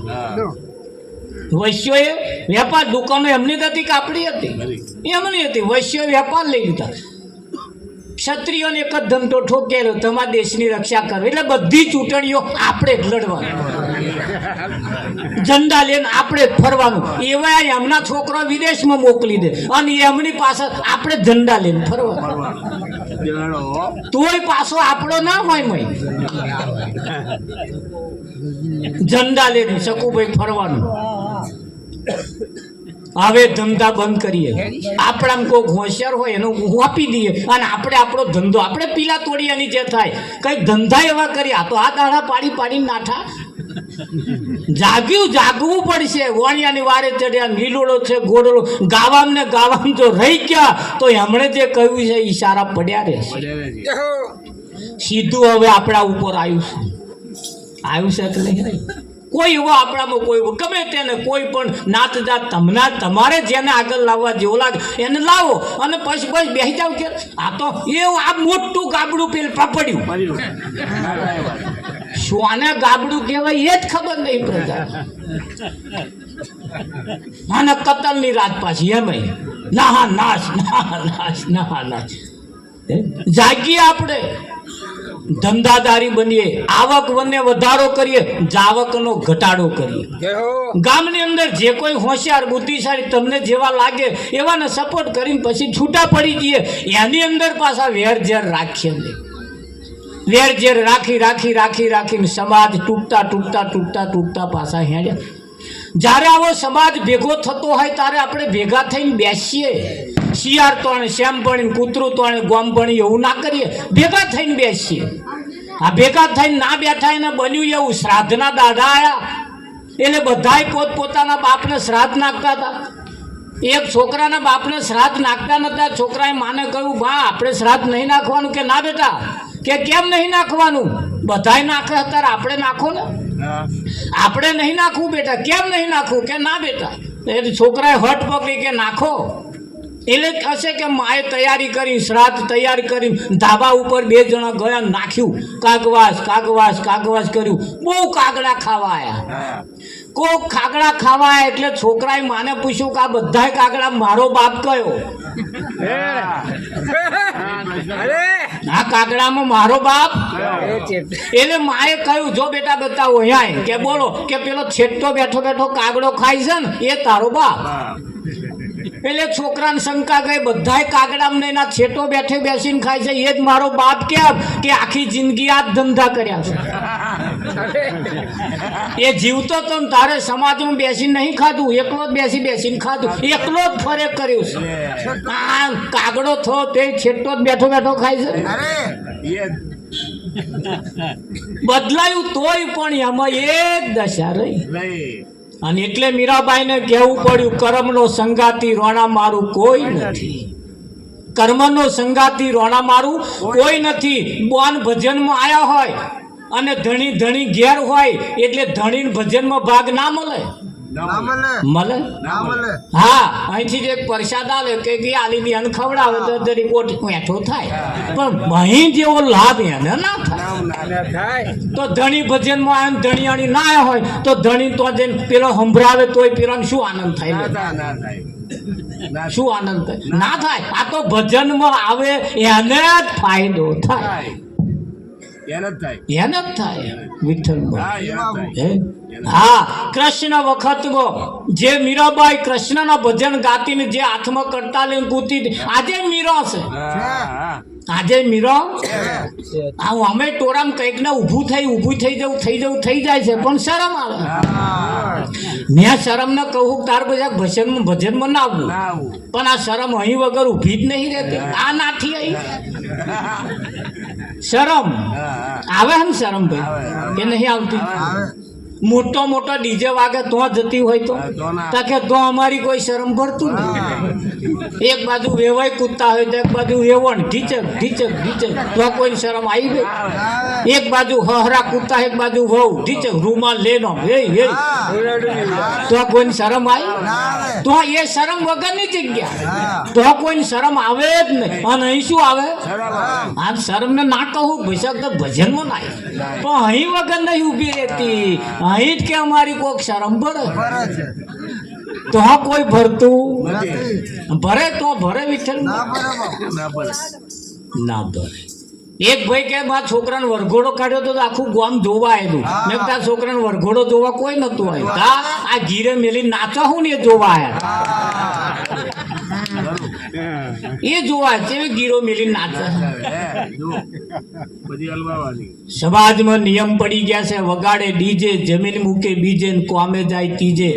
વૈશ્યોએ વેપાર, દુકાનો એમની હતી કે આપણી હતી? એમની હતી. વૈશ્યોએ વેપાર લઈ લીધા. ક્ષત્રિયોને એક જ ધંધો ઠોકેલો, તમારા દેશની રક્ષા કરવી, એટલે બધી ચૂંટણીઓ આપણે જ લડવાનું, ઝંડા લઈને આપણે જ ફરવાનું. એવા એમના છોકરો વિદેશમાં મોકલી દે, અને એમની પાસે આપણે ઝંડા લઈને ફરવાનું, તોય પાછો આપણો ના હોય મય ઝંડા લઈને શકુભાઈ ફરવાનું. હવે ધંધા બંધ કરીએ. આપણા કોઈ હોશિયાર હોય એનો આપી દઈએ, અને આપણે આપણો ધંધો આપણે પીલા તોડિયાની જે થાય કઈક ધંધા એવા કરીએ. આ તો આ દાડા પાડી પાડી નાઠા. જાગવું પડશે. વાણિયાની વારે ચડ્યા, લીલોડો છે ઘોડલો, ગાવામ ને ગાવામ જો રહી ગયા તો એમણે જે કહ્યું છે ઈશારા પડ્યા રહેશે. સીધું હવે આપણા ઉપર આવ્યું છે કે નહીં? કોઈ એવો આપણામાં કોઈ ગમે તેને કોઈ પણ નાત જાત તમારે જેને આગળ લાવવા જેવો લાગે એને લાવો, અને પછી બેસી જાવ કે આ તો એવું આ મોટું ગાબડું પેલ પાપડ્યું. શ્વાને ગાબડું કહેવાય એ જ ખબર નહીં પ્રજા. અને કતલની રાત પાછી એમ નાહા નાશ. જાગીએ આપણે, ધંધાદારી બનીએ, આવક વને વધારો કરીએ, જાવકનો ઘટાડો કરીએ. ગામની અંદર જે કોઈ હોશિયાર બુદ્ધિશાળી તમને જેવા લાગે એવાને સપોર્ટ કરીને પછી છૂટા પડી જઈએ. એની અંદર પાછા વેરઝેર રાખીએ નહીં. વેરઝેર રાખી રાખી રાખી રાખીને સમાજ તૂટતા તૂટતા તૂટતા તૂટતા પાછા હેડ્યા. જ્યારે આવો સમાજ ભેગો થતો હોય ત્યારે આપણે ભેગા થઈને બેસીએ. શિયાળ તોણે શ્યામ ભણીને કૂતરું તોણે ગોમ ભણી એવું ના કરીએ, ભેગા થઈને બેસીએ. આ ભેગા થઈને ના બેઠા એને બન્યું એવું, શ્રાદ્ધના દાડા આયા એટલે બધાય પોતપોતાના બાપને શ્રાદ્ધ નાખતા હતા. એક છોકરાના બાપને શ્રાદ્ધ નાખતા નતા. છોકરાએ માને કહ્યું, બા આપણે શ્રાદ્ધ નહીં નાખવાનું. કે ના બેટા, કે કેમ નહીં નાખવાનું? બધાય નાખે અત્યારે આપણે નાખો ને. આપણે નહીં નાખવું બેટા. કેમ નહીં નાખવું? કે ના બેટા. એટલે છોકરાએ હટ પકડી કે નાખો. એટલે હશે કે માએ તૈયારી કરી, શ્રાદ્ધ તૈયાર કરી, ધાબા ઉપર 2 જણા ગયા, નાખ્યું, કાગવાસ કાગવાસ કાગવાસ કર્યું. બહુ કાગડા ખાવા આવ્યા. કોક કાગડા ખાવા આવ્યા એટલે છોકરાએ માને પૂછ્યું કે આ બધાય કાગડા મારો બાપ કયો? આ કાગડામાં મારો બાપ? એટલે માએ કહ્યું, જો બેટા બતાવો અહીંયા. કે બોલો? કે પેલો છેટતો બેઠો બેઠો કાગડો ખાય છે ને એ તારો બાપ. એટલે છોકરાને શંકા ગઈ, બધાય કાગડામાં એના છેટો બેઠે બેસીને ખાય છે એ જ મારો બાપ. કેમ? કે આખી જિંદગી આ જ ધંધા કર્યા છે. એ જીવતો તો તારે સમાજમાં બેસીને નહીં ખાધું, એકલો જ બેસીને ખાધું, એકલો જ ફરે કર્યું છે. આ કાગડો થયો તે છેટો જ બેઠો બેઠો ખાય છે. બદલાયું તોય પણ એમાં એ જ દશા રહી. અને એટલે મીરાબાઈને કહેવું પડ્યું, કર્મનો સંગાતી રોણા મારું કોઈ નથી. કર્મનો સંગાતી રોણા મારું કોઈ નથી. બોન ભજનમાં આયા હોય અને ધણી ધણી ઘેર હોય એટલે ધણી ભજનમાં ભાગ ના મળે. મળે? હા, અહીંથી જે પ્રસાદ આવે કે આલી બી એને ખવડાવે તો દરેક બેઠો થાય, પણ અહીં જેવો લાભ એને ના થાય. તો ધણી ભજનમાં આવે, ધણીયાણી ના આવ્યા હોય તો ધણી તો જઈને પેલો સંભળાવે તોય પેલાને શું આનંદ થાય? શું આનંદ થાય? ના થાય. આ તો ભજનમાં આવે એને જ ફાયદો થાય. એને જ થાય વિઠ્ઠલમાં. હા, કૃષ્ણ વખતમાં જે મીરાબાઈ કૃષ્ણના ભજન ગાતીને જે હાથમાં કરતા લઈને કૂતી, આજે મીરો છે. આજે મીરો અમે ટોળામાં કંઈક ને ઊભું થઈ જાય છે, પણ શરમ આવે. મેં શરમ ને કહું તાર બધા ભજનમાં ના આવવું, પણ આ શરમ અહીં વગર ઊભી જ નહીં રહેતી. આ નાથી અહીં શરમ આવે ને? શરમ ભાઈ એ નહીં આવતી. મોટો મોટો ડીજે વાગે તો જતી હોય તો કે તો અમારી કોઈ શરમ ભરતું નહીં. એક બાજુ વેવાય કૂદતા હોય તો એક બાજુ વેવણ ઢીચક ઢીચક ઢીચક તો કોઈ શરમ આવી ગઈ. એક બાજુ હહરા કૂદતા, એક બાજુ વહુ ઢીચક રૂમાલ લેનો તો કોઈ શરમ આવી? તો એ શરમ વગરની જગ્યા. તો કોઈ શરમ આવે જ નહીં. અને અહીં શું આવે? આ શરમ ને ના કહું ભજનમાં ના, પણ અહીં વગર નહીં ઊભી રહેતી. અહીં જ કે અમારી કોઈક શરમ ભરે તો હા કોઈ ભરતું ભરે તો ભરે વિઠ્ઠલ ના ભરે. એક ભાઈ કે મારા છોકરાને વરઘોડો કાઢ્યો તો આખું ગામ જોવા આવેલું. મેં તારા છોકરાને વરઘોડો જોવા કોઈ નતું આવ્યું. આ ગીરે મેલી નાચો હું ને એ જોવા આવ્યા. એ જોવા કેવી ગીરો મેલી નાચે. સમાજમાં નિયમ પડી ગયા છે, વગાડે ડીજે, જમીન મૂકે બીજે, કોમે જાય ત્રીજે.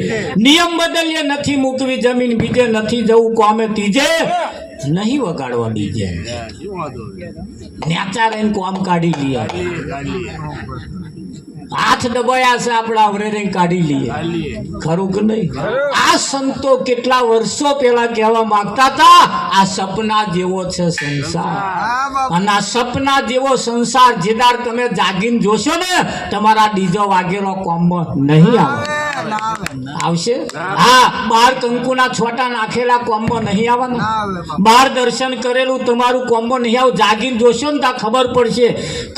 નિયમ બદલીએ, નથી મૂકવી જમીન બીજે, નથી જવું કોમે ત્રીજે, નહીં વગાડવા ડીજે. નેચા રહીને કોમ કાઢી લઈએ. હાથ દબાયા છે આપણા અવરે કાઢી લઈએ. ખરું કે નહીં? આ સંતો કેટલા વર્ષો પહેલા કહેવા માંગતા હતા, આ સપના જેવો છે સંસાર. અને આ સપના જેવો સંસાર જેદાર તમે જાગીને જોશો ને, તમારા ડીજો વાગેલો કોમમાં નહીં આવે. આવશે? હા, બાર કંકુના છોટા નાખેલા કોમમાં નહીં આવવાના. બાર દર્શન કરેલું તમારું કોમમાં નહીં આવ. જાગીને જોશો ને તો ખબર પડશે.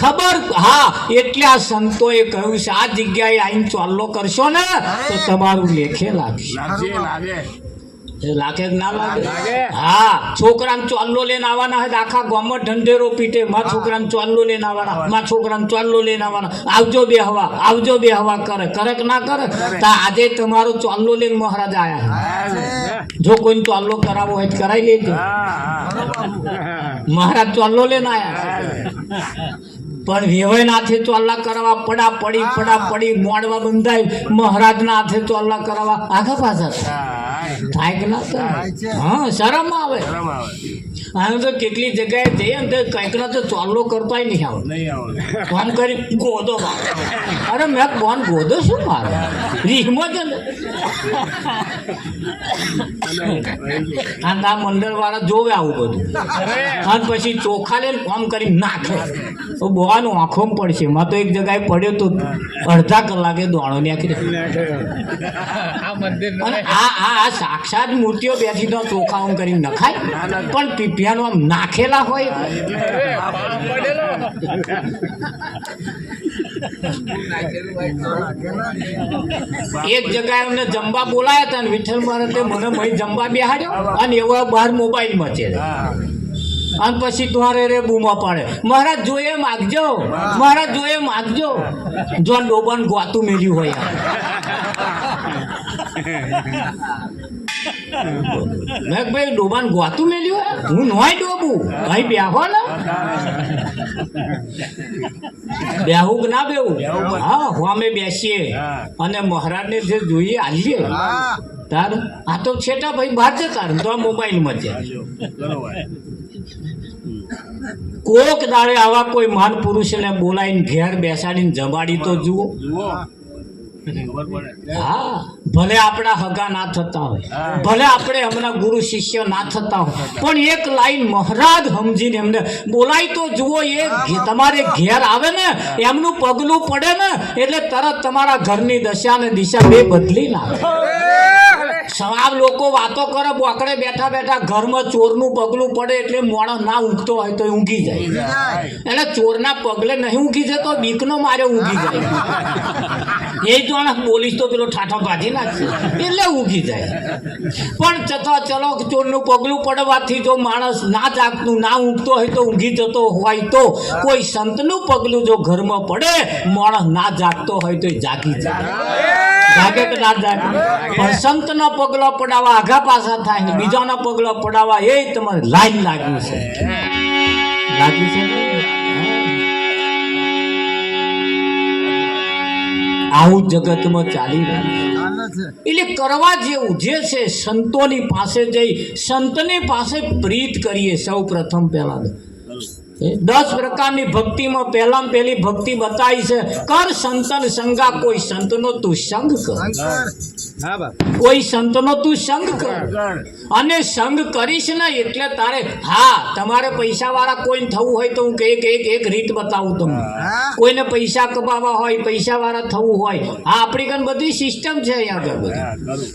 ખબર? હા, એટલે આ સંતોએ કહ્યું છે આ જગ્યાએ આવીને ચાલો કરશો ને તો તમારું લેખે લાગશે. એ લાગે કે ના લાગે? હા, છોકરાને ચોલ્લો લઈને આવવાના હોય આખા ગામમાં ઢંઢેરો પીટે, માં છોકરાને ચોલ્લો લઈને આવવાના, માં છોકરાને ચોલ્લો લઈને આવવાના, આવજો બે હવા, આવજો બે હવા કરે, કરે કે ના કરે? તો આજે તમારો ચોલ્લો લઈને મહારાજ આયા. જો કોઈને ચોલ્લો કરાવવો હોય તો કરાવી લેજો. મહારાજ ચોલ્લો લઈને આયા, પણ વેવાઈના હાથે ચોલ્લા કરવા પડા પડી મોડવા બંધાય, મહારાજના હાથે ચોલ્લા કરવા આગા પાછા થાય કે ના થાય? હા, શરમ આવે. આમ તો કેટલી જગ્યાએ જઈએ ને કંઈક ના તો ચોલ્લો કરતાય નહીં આવે, ફોન કરી ગોદો મારે. અરે મેં ફોન ગોદો શું મારે? રીહમાં છે ને આ મંડળ વાળા જોવે આવું બધું, અને પછી ચોખા લઈને ફોન કરી નાખે તો બોવાનું આંખોમાં પડશે. માં તો એક જગ્યાએ પડ્યો તો અડધા કલાકે દોણો નાખી. અને આ સાક્ષાત મૂર્તિઓ બેઠી તો ચોખા આમ કરીને નખાય, પણ પીપિયાનો આમ નાખેલા હોય. એક જગ્યાએ અમને જમવા બોલાયા હતા ને વિઠ્ઠલ મહારાજે મને મય જમવા બેહાડ્યો, અને એવા બહાર મોબાઈલમાં છે. અને પછી તમારે રે બૂમા પાડે, મહારાજ જોઈએ માગજો, મહારાજ જોઈએ માગજો. જો ડોબાન ગોતું મેલ્યું હોય. મેં ભાઈ ડોબાન ગોતું મેલ્યું હોય, હું નોય ડોબું ભાઈ બેહો ને, બેહું કે ના બેહું? હા, અમે બેસીએ અને મહારાજને જે જોઈએ આલીએ. તાર આ તો છેટા ભાઈ બહાર જતા તો આ મોબાઈલમાં છે. કોક દાડે આવા કોઈ મહાન પુરુષને બોલાવીને ઘેર બેસાડીને જમાડી તો જુઓ. હા, ભલે આપણા હગા ના થતા હોય, ભલે આપણે હમણાં ગુરુ શિષ્ય ના થતા હોય, પણ એક લાઈન મહારાજ સમજીને એમને બોલાય તો જુઓ. એ તમારે ઘેર આવે ને, એમનું પગલું પડે ને એટલે તરત તમારા ઘરની દશા ને દિશા બે બદલી નાખે. સવાબ લોકો વાતો કરે, બોકડે બેઠા બેઠા ઘરમાં ચોરનું પગલું પડે એટલે મોણસ ના ઊંઘતો હોય તો ઊંઘી જાય. એટલે ચોરના પગલે નહીં ઊંઘી જતો, બીકનો મારે ઊંઘી જાય. એ જોણે બોલીશ તો પેલો ઠાઠો ભાજી નાખશે એટલે ઊંઘી જાય. પણ છતાં ચલો ચોરનું પગલું પડવાથી જો માણસ ના જાગતું ના ઊંઘતો હોય તો ઊંઘી જતો હોય, તો કોઈ સંતનું પગલું જો ઘરમાં પડે, માણસ ના જાગતો હોય તો જાગી જાય. જાગે કે ના જાગે? પણ સંતનો પગલો પડાવવા આઘા પાછા થાય ને બીજાના પગલો પડાવવા એ તમારે લાઈન લાગ્યું છે. લાગ્યું છે આવું જગતમાં ચાલી રહ્યું એટલે કરવા જેવું જે છે સંતોની પાસે જઈ સંતની પાસે પ્રીત કરીએ. સૌ પ્રથમ પહેલા 10 પ્રકારની ભક્તિમાં પહેલામાં પહેલી ભક્તિ બતાવી છે, કર સંતન સંગા, કોઈ સંતનો તું સંગ કર, કોઈ સંતનો તું સંગ કર. અને સંગ કરીશ ને એટલે તારે, હા, તમારે પૈસા વાળા કોઈને થવું હોય તો હું એક રીત બતાવું તમને. કોઈને પૈસા કમાવા હોય, પૈસા વાળા થવું હોય, હા, આપણી કન બધી સિસ્ટમ છે અહીંયા આગળ બધી.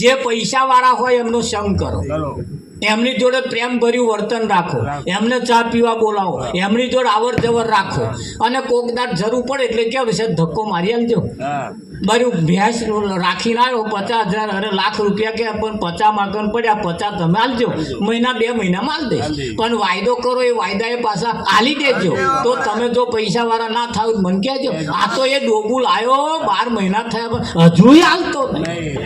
જે પૈસા વાળા હોય એમનો સંગ કરો, એમની જોડે પ્રેમ ભર્યું વર્તન રાખો, એમને ચા પીવા બોલાવો, એમની જોડે આવર જવર રાખો. અને કોકદાર જરૂર પડે એટલે કેવું છે, ધક્કો મારી આલજો. બરું ભેંસ રાખીને આવ્યો 50,000 અરે લાખ રૂપિયા કે પણ 50 માગણ પડ્યા, 50 તમે આલજો, મહિના 2 મહિનામાં આલ દઈશ. પણ વાયદો કરો, એ વાયદા એ પાછા આલી દેજો. તો તમે જો પૈસા વાળા ના થાવ મને કહેજો. આ તો એ ડોબુલ આવ્યો 12 મહિના થયા પણ હજુ હાલતો નહીં.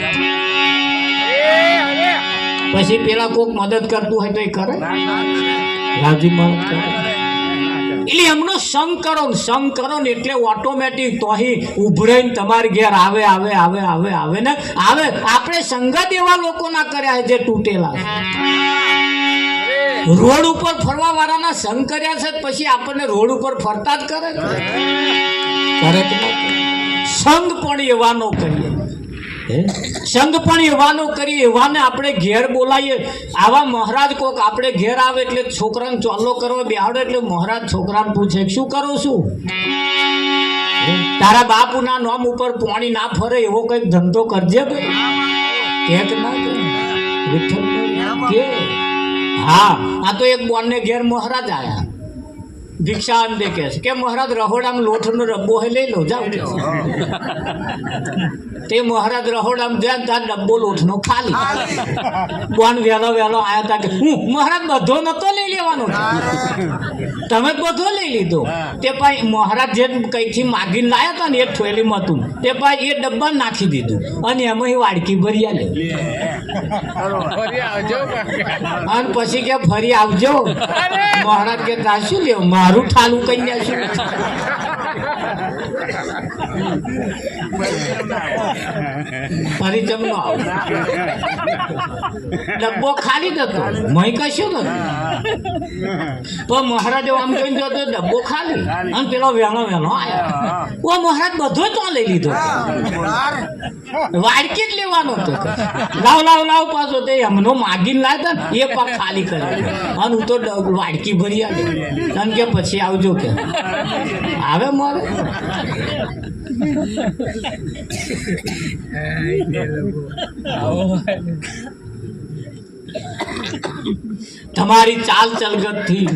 પછી પેલા કોક મદદ કરતું હોય તો એ કરે, રાજી મદદ કરે. એટલે એમનો સંગ કરો ને એટલે ઓટોમેટિક તો અહીં ઉભરાઈને તમારી ઘેર આવે ને આવે. આપણે સંગત એવા લોકો ના કર્યા જે તૂટેલા રોડ ઉપર ફરવા વાળાના સંગ કર્યા છે, પછી આપણને રોડ ઉપર ફરતા જ કરે. સંગ પણ એવાનો કરીએ, સંગ પણ એવાનો કરીએ, એવાને આપણે ઘેર બોલાવીએ. આવા મહારાજ કોક આપણે ઘેર આવે એટલે છોકરાને ચોલ્લો કરવા બેહાડે એટલે મહારાજ છોકરાને પૂછે શું કરો છું? તારા બાપુના નામ ઉપર પાણી ના ફરે એવો કઈક ધંધો કરજે ભાઈ. વિઠ્ઠલ કે હા, આ તો એક બોનને ઘેર મહારાજ આયા. ભિક્ષા આન દે કે મહારાજ રહોડામાં લોટનો ડબ્બો હે લઈ લો જાઓ કે તે મહારાજ રહોડામાં જાય ત્યાં ડબ્બો લોટનો ખાલી બોન વહેલો આયા તા કે હું મહારાજ બધો નતો લઈ લેવાનો તમે બધો લઈ લીધો તે ભાઈ મહારાજ જે કઈથી માગીને લાયા હતા ને એ થેલીમાં હતું તે ભાઈ એ ડબ્બા નાખી દીધું અને એમાં વાડકી ભરી આલે અને પછી કે ફરી આવજો મહારાજ કે તા શું લેવું મારું ઠાલું કઈ નાખ્યું ફરી જમનો આવ ડબ્બો ખાલી જ હતો મય કશું નથી પણ મહારાજે આમ જોઈને જોતો ડબ્બો ખાલી અને પેલો વેણો આવ્યો ઓ મહારાજ બધો તો લઈ લીધો વાડકી જ લેવાનો હતો લાવ પાછો તે એમનો માગીને લાવતા ને એ પાક ખાલી કરે અને હું તો વાડકી ભરી આવી અને કે પછી આવજો કે આવે મારે તમારી ચાલ ચલગત થી